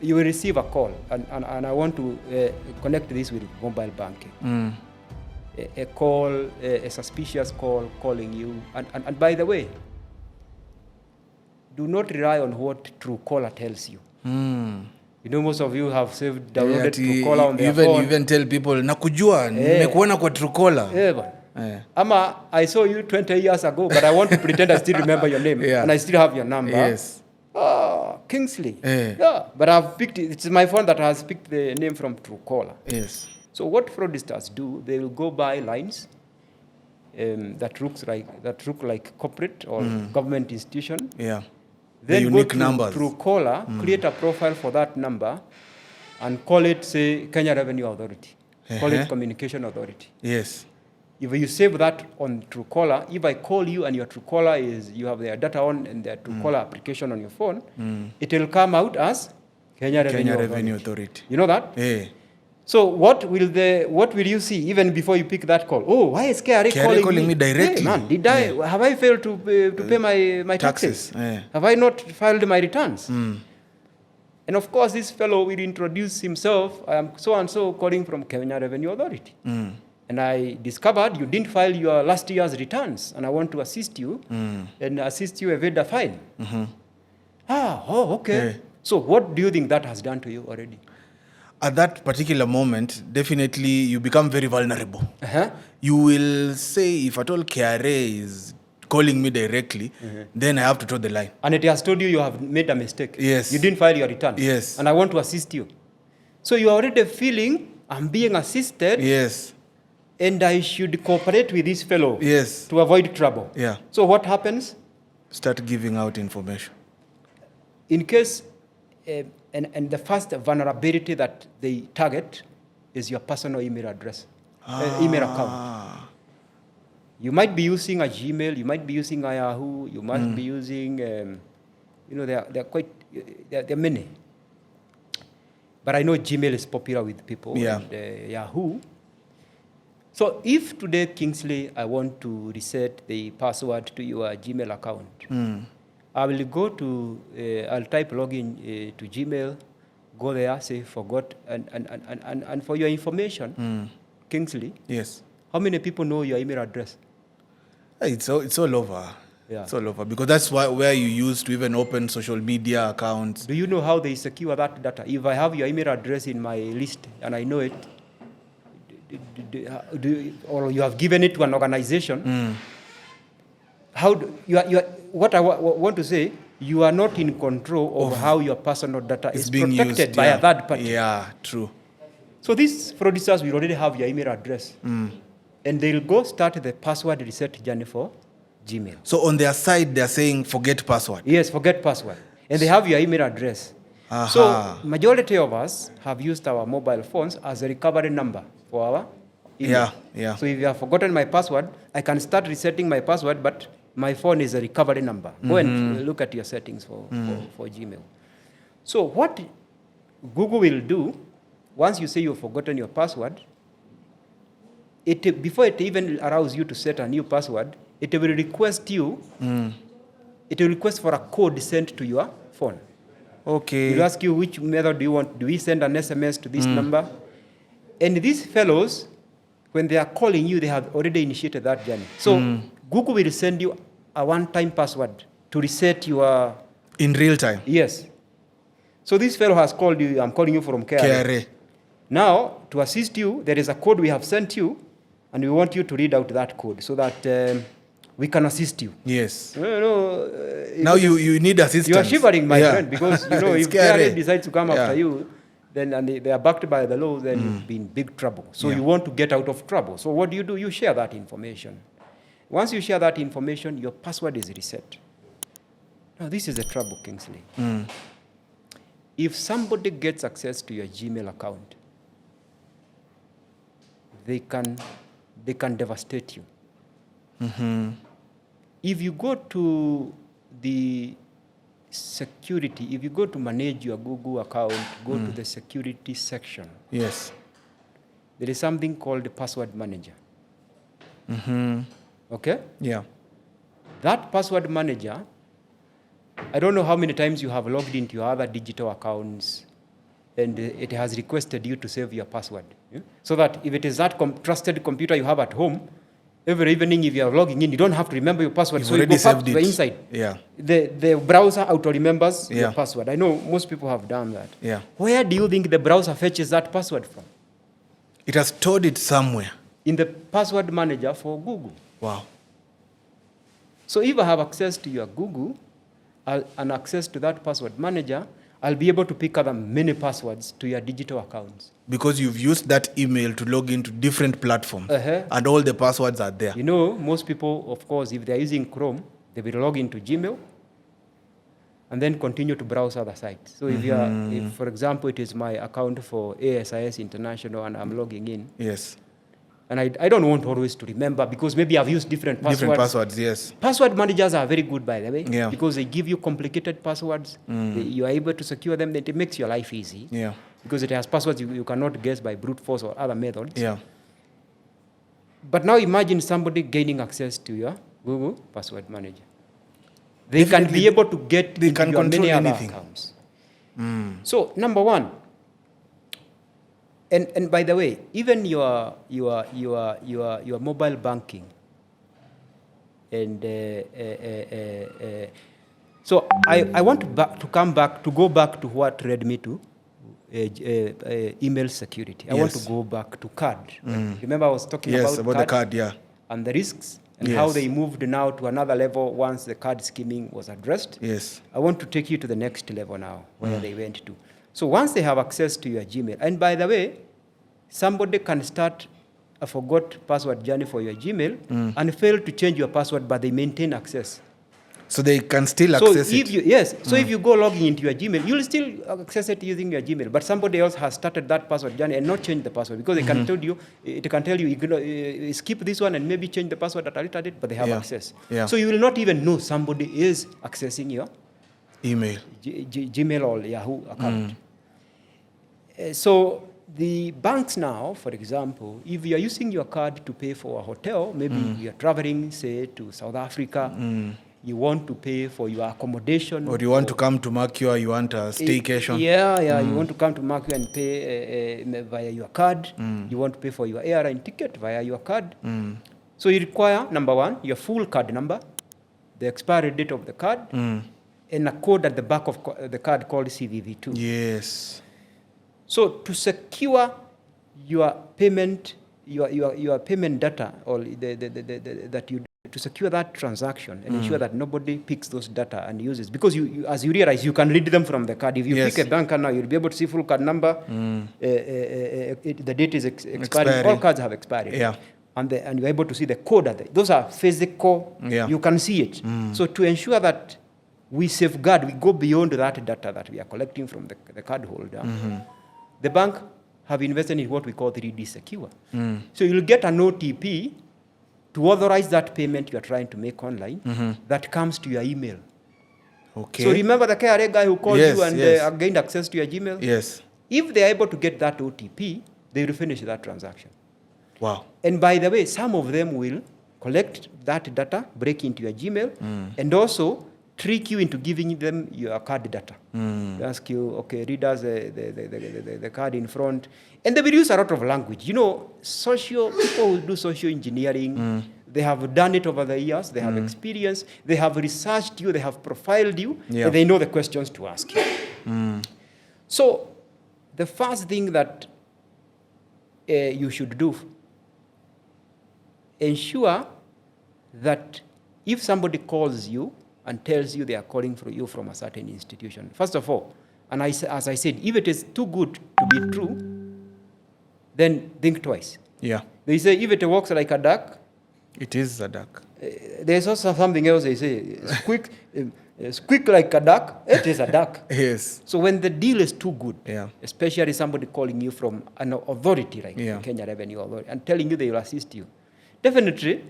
you will receive a call, and I want to connect this with mobile banking. A call, a suspicious call calling you, and by the way, do not rely on what Truecaller tells you. You know, most of you have downloaded Truecaller on their phone. Even tell people, nakujua, nimekuona kwa Truecaller. Ama, I saw you 20 years ago, but I want to pretend I still remember your name, and I still have your number. Yes. Kingsley. Yeah, but I've picked it. It's my phone that has picked the name from Truecaller. Yes. So what fraudsters do, they will go buy lines that look like corporate or government institution. Yeah. Then the unique numbers. Truecaller, create a profile for that number, and call it, say, Kenya Revenue Authority. Call it Communication Authority. Yes. If you save that on Truecaller, if I call you and your Truecaller you have their data on and their Truecaller application on your phone, it will come out as Kenya Revenue Authority. You know that? Yeah. So what will you see even before you pick that call? Oh, why is KRA calling me directly? Hey, man, have I failed to pay my taxes? Have I not filed my returns? And of course, this fellow will introduce himself. I am so and so calling from Kenya Revenue Authority. And I discovered you didn't file your last year's returns, and I want to assist you and assist you evade the fine. Okay. So what do you think that has done to you already? At that particular moment, definitely you become very vulnerable. You will say, if at all KRA is calling me directly, then I have to draw the line. And it has told you have made a mistake. Yes. You didn't file your returns. Yes. And I want to assist you. So you are already feeling, I'm being assisted. Yes. And I should cooperate with this fellow. Yes. To avoid trouble. Yeah. So what happens? Start giving out information. In case, and the first vulnerability that they target is your personal email address, email account. You might be using a Gmail, you might be using a Yahoo, you might be using, they're many. But I know Gmail is popular with people. Yeah. And Yahoo. So if today, Kingsley, I want to reset the password to your Gmail account, I will go to, I'll type login to Gmail, go there, say forgot, and for your information, Kingsley. Yes. How many people know your email address? It's all over. Yeah. It's all over because that's where you use to even open social media accounts. Do you know how they secure that data? If I have your email address in my list and I know it, or you have given it to an organization, how do what I want to say, you are not in control of how your personal data is being protected used, by a third party. Yeah, true. So these fraudsters will already have your email address. And they'll go start the password reset journey for Gmail. So on their side, they're saying forget password. Yes, forget password. And they have your email address. So majority of us have used our mobile phones as a recovery number for our email. Yeah. So if you have forgotten my password, I can start resetting my password, but my phone is a recovery number. Go and look at your settings for Gmail. So what Google will do, once you say you've forgotten your password, before it even allows you to set a new password, it will request you, it will request for a code sent to your phone. Okay. It will ask you which method do you want. Do we send an SMS to this number? And these fellows, when they are calling you, they have already initiated that journey. So Google will send you a one-time password to reset your... In real time? Yes. So this fellow has called you, I'm calling you from KRA. Now, to assist you, there is a code we have sent you, and we want you to read out that code so that we can assist you. Yes. Now you need assistance. You are shivering, my friend, because if KRA decides to come after you, then and they are backed by the law, then you'll be in big trouble. So you want to get out of trouble. So what do? You share that information. Once you share that information, your password is reset. Now this is the trouble, Kingsley. If somebody gets access to your Gmail account, they can devastate you. If you go to the security, if you go to manage your Google account, go to the security section. Yes. There is something called the password manager. Okay? Yeah. That password manager, I don't know how many times you have logged into your other digital accounts and it has requested you to save your password. Yeah? So that if it is that trusted computer you have at home, every evening if you are logging in, you don't have to remember your password. You've so you go back to the inside. Yeah. The browser auto-remembers your password. I know most people have done that. Yeah. Where do you think the browser fetches that password from? It has stored it somewhere. In the password manager for Google. Wow. So if I have access to your Google and access to that password manager, I'll be able to pick up many passwords to your digital accounts. Because you've used that email to log into different platforms, and all the passwords are there. You know, most people, of course, if they're using Chrome, they will log into Gmail and then continue to browse other sites. So if for example, it is my account for ASIS International and I'm logging in. Yes. And I don't want always to remember because maybe I've used different passwords. Different passwords, yes. Password managers are very good, by the way, because they give you complicated passwords. You are able to secure them. It makes your life easy. Yeah. Because it has passwords you cannot guess by brute force or other methods. Yeah. But now imagine somebody gaining access to your Google password manager. They can be able to get they can your many other anything. accounts. So number one, and by the way, even your mobile banking, and so I want to go back to what led me to email security. I want to go back to card. Remember I was talking about the card, and the risks and how they moved now to another level once the card skimming was addressed. Yes. I want to take you to the next level now, where they went to. So once they have access to your Gmail, and by the way, somebody can start a forgot password journey for your Gmail and fail to change your password, but they maintain access. So they can still access it? So if you go logging into your Gmail, you'll still access it using your Gmail, but somebody else has started that password journey and not changed the password because it can tell you skip this one and maybe change the password at a later date, but they have access. Yeah. So you will not even know somebody is accessing your email, Gmail or Yahoo account. So the banks now, for example, if you are using your card to pay for a hotel, maybe you are traveling, say, to South Africa, you want to pay for your accommodation. Or you want to come to Mercure, you want a staycation. You want to come to Mercure and pay via your card. You want to pay for your airline ticket via your card. So you require, number one, your full card number, the expiry date of the card, and a code at the back of the card called CVV2. Yes. So to secure your payment, your payment data, or to secure that transaction and ensure that nobody picks those data and uses, because you as you realize, you can read them from the card. If you pick a bank card now, you'll be able to see full card number. The date is expiring. All cards have expired. Yeah. And you're able to see the code. Those are physical. Yeah. You can see it. So to ensure that we safeguard, we go beyond that data that we are collecting from the card holder. The bank have invested in what we call 3D secure. So you'll get an OTP to authorize that payment you are trying to make online that comes to your email. Okay. So remember the KRA guy who called you and gained access to your Gmail? Yes. If they are able to get that OTP, they will finish that transaction. Wow. And by the way, some of them will collect that data, break into your Gmail, and also trick you into giving them your card data. They ask you, okay, read us the card in front. And they will use a lot of language. You know, people who do social engineering, they have done it over the years, they have experience, they have researched you, they have profiled you, and they know the questions to ask you. So the first thing that you should do, ensure that if somebody calls you and tells you they are calling for you from a certain institution, first of all, and as I said, if it is too good to be true, then think twice. Yeah. They say if it walks like a duck, it is a duck. There's also something else they say, squeak like a duck, it is a duck. Yes. So when the deal is too good, yeah, especially somebody calling you from an authority like Kenya Revenue Authority and telling you they will assist you, definitely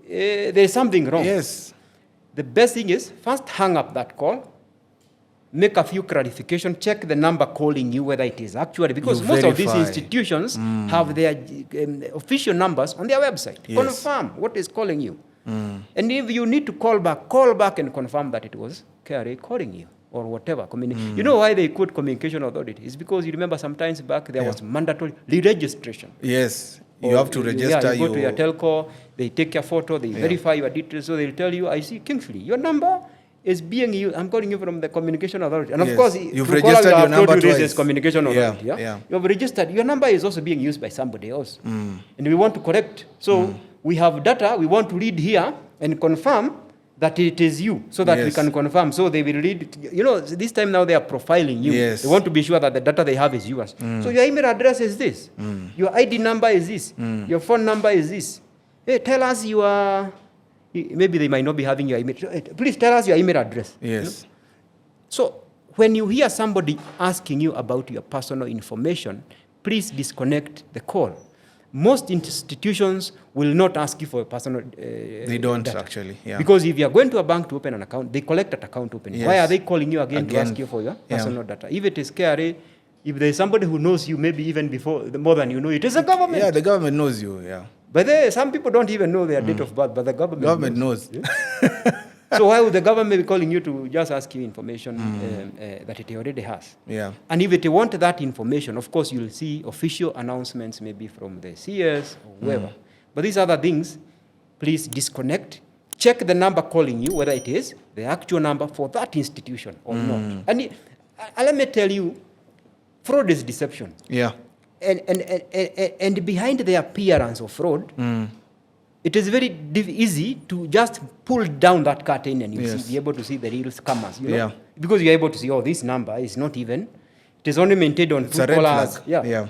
there is something wrong. Yes. The best thing is first hang up that call, make a few clarifications, check the number calling you whether it is actually, because most of these institutions have their official numbers on their website. Yes. Confirm what is calling you. And if you need to call back and confirm that it was KRA calling you. or whatever. You know why they quote communication authority? It's because you remember sometimes back there was mandatory re-registration. Yes, you have to register. You go to your telco, they take your photo, they verify your details, so they'll tell you, I see Kingsley, your number is being used. I'm calling you from the communication authority. And of course, you've registered your number twice. As communication authority. You have registered. Your number is also being used by somebody else. And we want to correct. So we have data, we want to read here and confirm that it is you, so that we can confirm. So they will read, this time now they are profiling you. They want to be sure that the data they have is yours. So your email address is this. Your ID number is this. Your phone number is this. Hey, tell us your, maybe they might not be having your email. Please tell us your email address. Yes. So when you hear somebody asking you about your personal information, please disconnect the call. Most institutions will not ask you for personal they don't data. Actually. Yeah. Because if you are going to a bank to open an account, they collect that account opening. Why are they calling you again to ask you for your personal data? If it is KRA, if there is somebody who knows you, maybe even more than you know, it is the government. Yeah, the government knows you, yeah. But some people don't even know their date of birth, but the government knows. Yeah? So why would the government be calling you to just ask you information that it already has? Yeah. And if it want that information, of course, you'll see official announcements maybe from the CS or whoever. But these other things, please disconnect. Check the number calling you, whether it is the actual number for that institution or not. And let me tell you, fraud is deception. Yeah. And behind the appearance of fraud, it is very easy to just pull down that curtain and be able to see the real scammers. Because you're able to see, this number is not even, it is only maintained on Truecaller.